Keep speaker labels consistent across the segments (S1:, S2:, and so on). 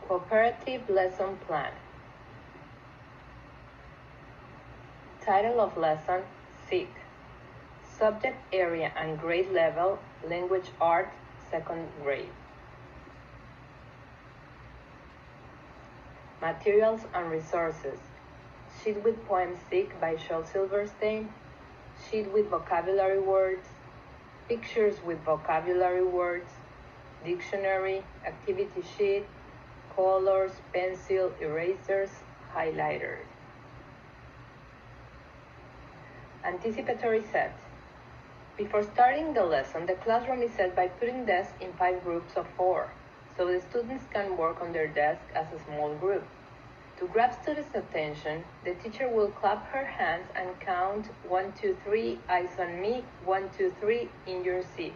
S1: Cooperative Lesson Plan. Title of lesson, SIC. Subject area and grade level, Language Arts, 2nd grade. Materials and resources. Sheet with poem SIC by Shel Silverstein. Sheet with vocabulary words. Pictures with vocabulary words. Dictionary, activity sheet, colors, pencil, erasers, highlighters. Anticipatory set. Before starting the lesson, the classroom is set by putting desks in 5 groups of 4, so the students can work on their desk as a small group. To grab students' attention, the teacher will clap her hands and count 1, 2, 3, eyes on me, 1, 2, 3 in your seats.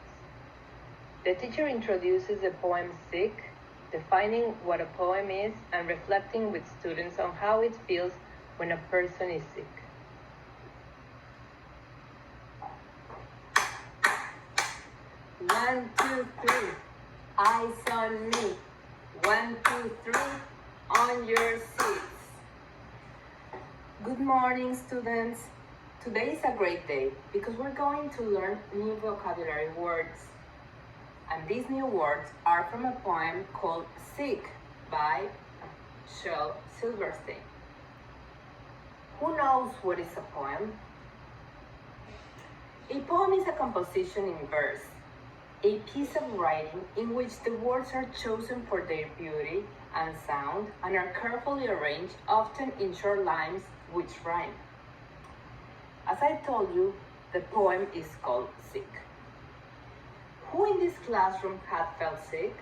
S1: The teacher introduces the poem SIC, defining what a poem is and reflecting with students on how it feels when a person is sick. One, two, three, eyes on me. 1, 2, 3, on your seats. Good morning, students. Today is a great day because we're going to learn new vocabulary words. And these new words are from a poem called SIC by Shel Silverstein. Who knows what is a poem? A poem is a composition in verse, a piece of writing in which the words are chosen for their beauty and sound and are carefully arranged, often in short lines which rhyme. As I told you, the poem is called SIC. Who in this classroom had felt sick?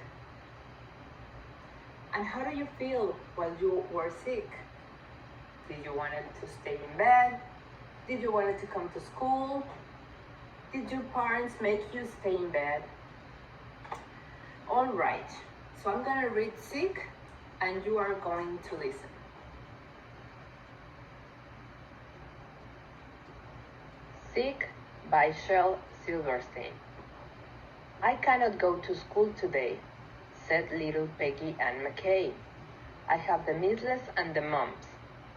S1: And how do you feel while you were sick? Did you want to stay in bed? Did you want to come to school? Did your parents make you stay in bed? All right, so I'm going to read SIC and you are going to listen. SIC by Shel Silverstein. I cannot go to school today, said little Peggy Ann McKay. I have the measles and the mumps,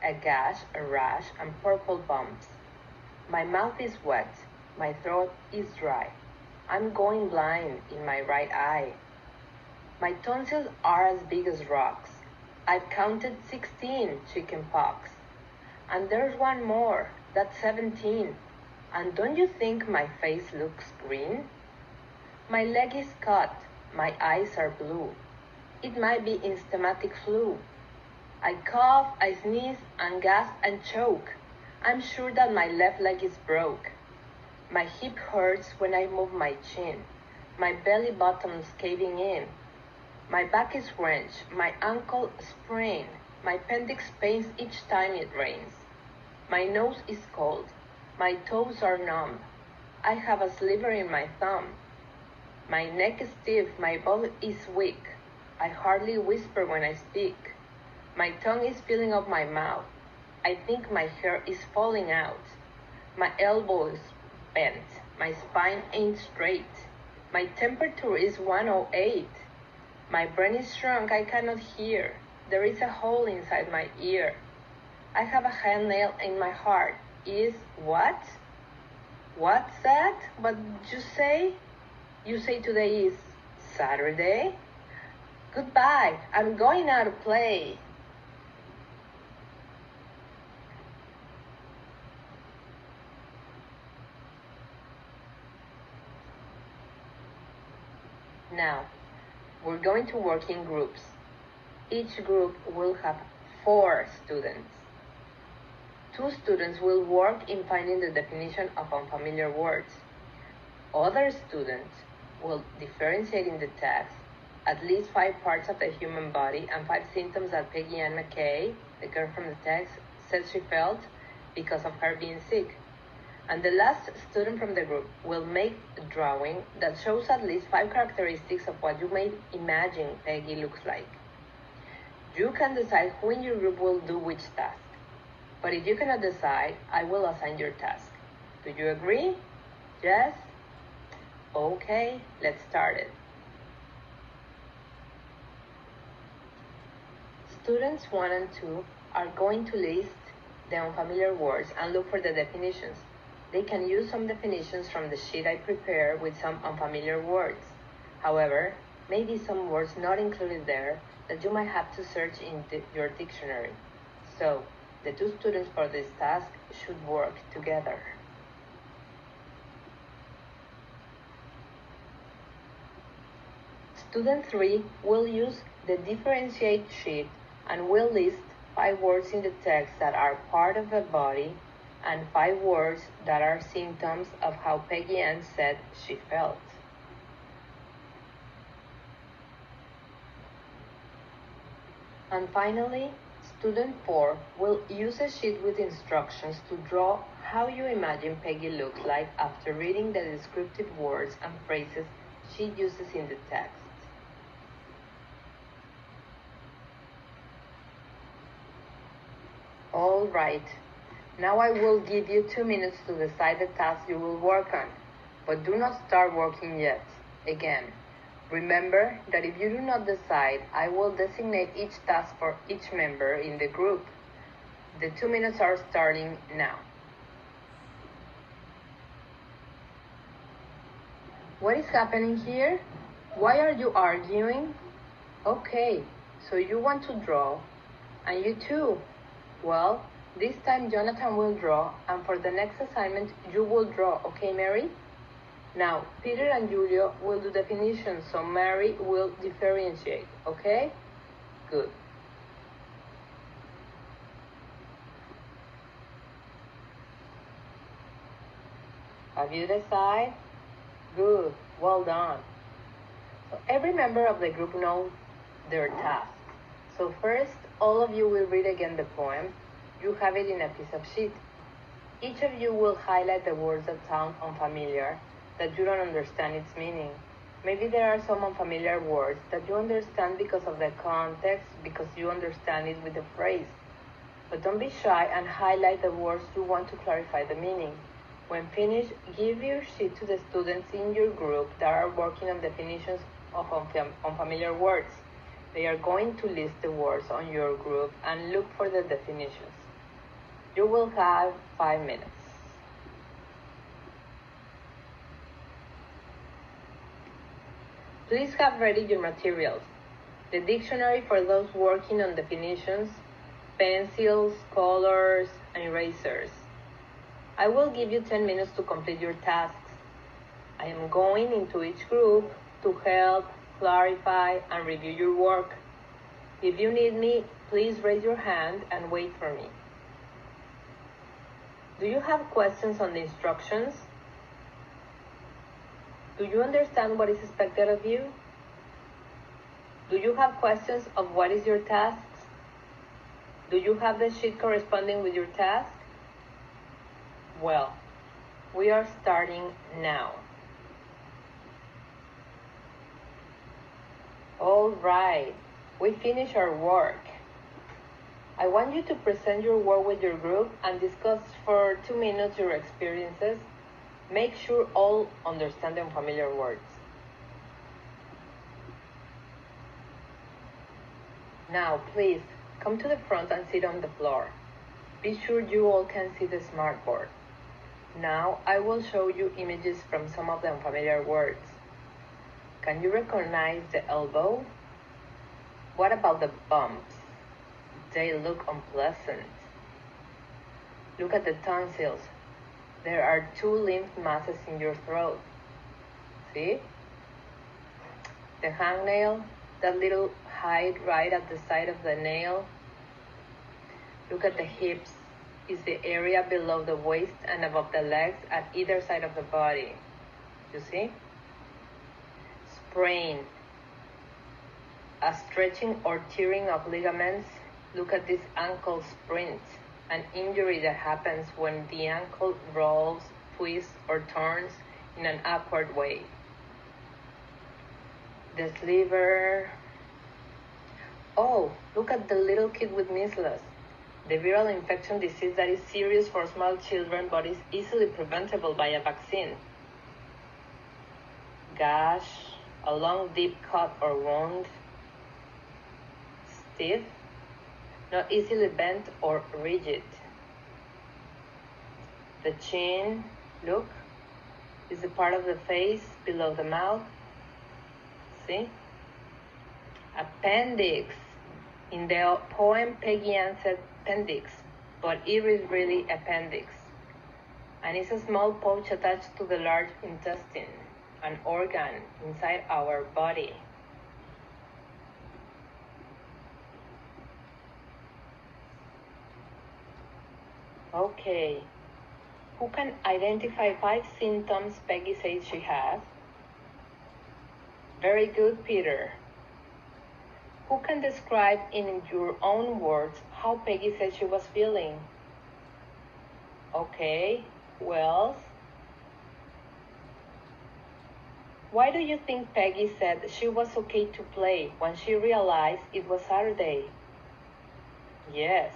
S1: a gash, a rash, and purple bumps. My mouth is wet, my throat is dry. I'm going blind in my right eye. My tonsils are as big as rocks. I've counted 16 chicken pox. And there's one more, that's 17. And don't you think my face looks green? My leg is cut, my eyes are blue. It might be asthmatic flu. I cough, I sneeze, and gasp and choke. I'm sure that my left leg is broke. My hip hurts when I move my chin. My belly bottom's caving in. My back is wrenched, my ankle sprained. My appendix pains each time it rains. My nose is cold, my toes are numb. I have a sliver in my thumb. My neck is stiff, my body is weak. I hardly whisper when I speak. My tongue is filling up my mouth. I think my hair is falling out. My elbow is bent. My spine ain't straight. My temperature is 108. My brain is shrunk, I cannot hear. There is a hole inside my ear. I have a hangnail in my heart. Is what? What's that? What did you say? You say today is Saturday? Goodbye, I'm going out to play. Now, we're going to work in groups. Each group will have 4 students. 2 students will work in finding the definition of unfamiliar words. Other students will differentiate in the text at least 5 parts of the human body and 5 symptoms that Peggy Ann McKay, the girl from the text, said she felt because of her being sick. And the last student from the group will make a drawing that shows at least 5 characteristics of what you may imagine Peggy looks like. You can decide who in your group will do which task. But if you cannot decide, I will assign your task. Do you agree? Yes? Okay, let's start it. Students 1 and 2 are going to list the unfamiliar words and look for the definitions. They can use some definitions from the sheet I prepared with some unfamiliar words. However, maybe some words not included there that you might have to search in your dictionary. So, the two students for this task should work together. Student 3 will use the differentiate sheet and will list 5 words in the text that are part of the body and 5 words that are symptoms of how Peggy Ann said she felt. And finally, Student 4 will use a sheet with instructions to draw how you imagine Peggy looks like after reading the descriptive words and phrases she uses in the text. All right, now I will give you 2 minutes to decide the task you will work on, but do not start working yet. Again, remember that if you do not decide, I will designate each task for each member in the group. The 2 minutes are starting now. What is happening here? Why are you arguing? Okay, so you want to draw, and you too. Well, this time Jonathan will draw, and for the next assignment, you will draw, okay, Mary? Now, Peter and Julio will do definitions, so Mary will differentiate, okay? Good. Have you decided? Good, well done. So every member of the group knows their task. So first, all of you will read again the poem. You have it in a piece of sheet. Each of you will highlight the words that sound unfamiliar, that you don't understand its meaning. Maybe there are some unfamiliar words that you understand because of the context, because you understand it with the phrase. But don't be shy and highlight the words you want to clarify the meaning. When finished, give your sheet to the students in your group that are working on definitions of unfamiliar words. They are going to list the words on your group and look for the definitions. You will have 5 minutes. Please have ready your materials. The dictionary for those working on definitions, pencils, colors, and erasers. I will give you 10 minutes to complete your tasks. I am going into each group to help, clarify, and review your work. If you need me, please raise your hand and wait for me. Do you have questions on the instructions? Do you understand what is expected of you? Do you have questions of what is your tasks? Do you have the sheet corresponding with your task? Well, we are starting now. All right, we finished our work. I want you to present your work with your group and discuss for 2 minutes your experiences. Make sure all understand the unfamiliar words. Now, please, come to the front and sit on the floor. Be sure you all can see the smartboard. Now, I will show you images from some of the unfamiliar words. Can you recognize the elbow? What about the bumps? They look unpleasant. Look at the tonsils. There are 2 lymph masses in your throat. See? The hangnail, that little hide right at the side of the nail. Look at the hips. Is the area below the waist and above the legs at either side of the body. You see? Sprain. A stretching or tearing of ligaments. Look at this ankle sprint, an injury that happens when the ankle rolls, twists, or turns in an awkward way. The sliver. Oh, look at the little kid with measles. The viral infection disease that is serious for small children but is easily preventable by a vaccine. Gash, a long deep cut or wound. Stiff, not easily bent or rigid. The chin, look, is the part of the face below the mouth. See? Appendix. In the poem, Peggy Ann said appendix, but it is really appendix. And it's a small pouch attached to the large intestine, an organ inside our body. Okay. Who can identify 5 symptoms Peggy says she has? Very good, Peter. Who can describe in your own words how Peggy said she was feeling? Okay, who else? Why do you think Peggy said she was okay to play when she realized it was Saturday? Yes,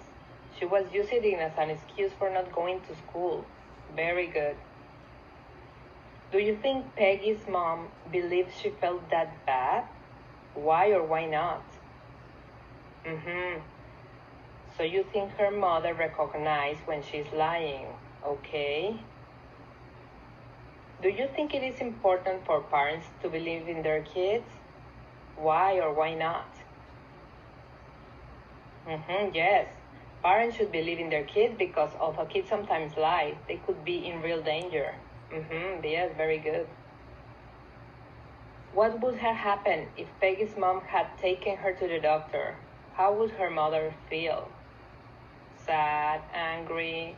S1: she was using it as an excuse for not going to school. Very good. Do you think Peggy's mom believes she felt that bad? Why or why not? So you think her mother recognized when she's lying, okay? Do you think it is important for parents to believe in their kids? Why or why not? Yes. Parents should believe in their kids because although kids sometimes lie, they could be in real danger. Yes, very good. What would have happened if Peggy's mom had taken her to the doctor? How would her mother feel? Sad, angry?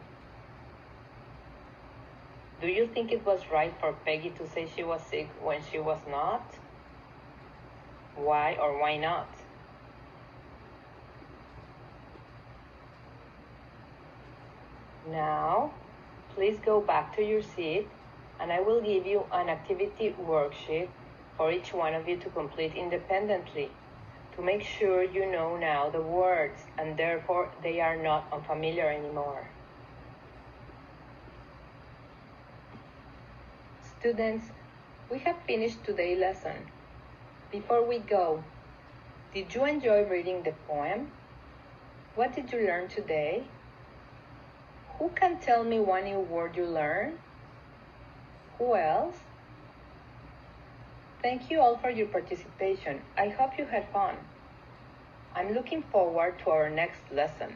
S1: Do you think it was right for Peggy to say she was sick when she was not? Why or why not? Now, please go back to your seat and I will give you an activity worksheet for each one of you to complete independently to make sure you know now the words and therefore they are not unfamiliar anymore. Students, we have finished today's lesson. Before we go, did you enjoy reading the poem? What did you learn today? Who can tell me one new word you learned? Who else? Thank you all for your participation. I hope you had fun. I'm looking forward to our next lesson.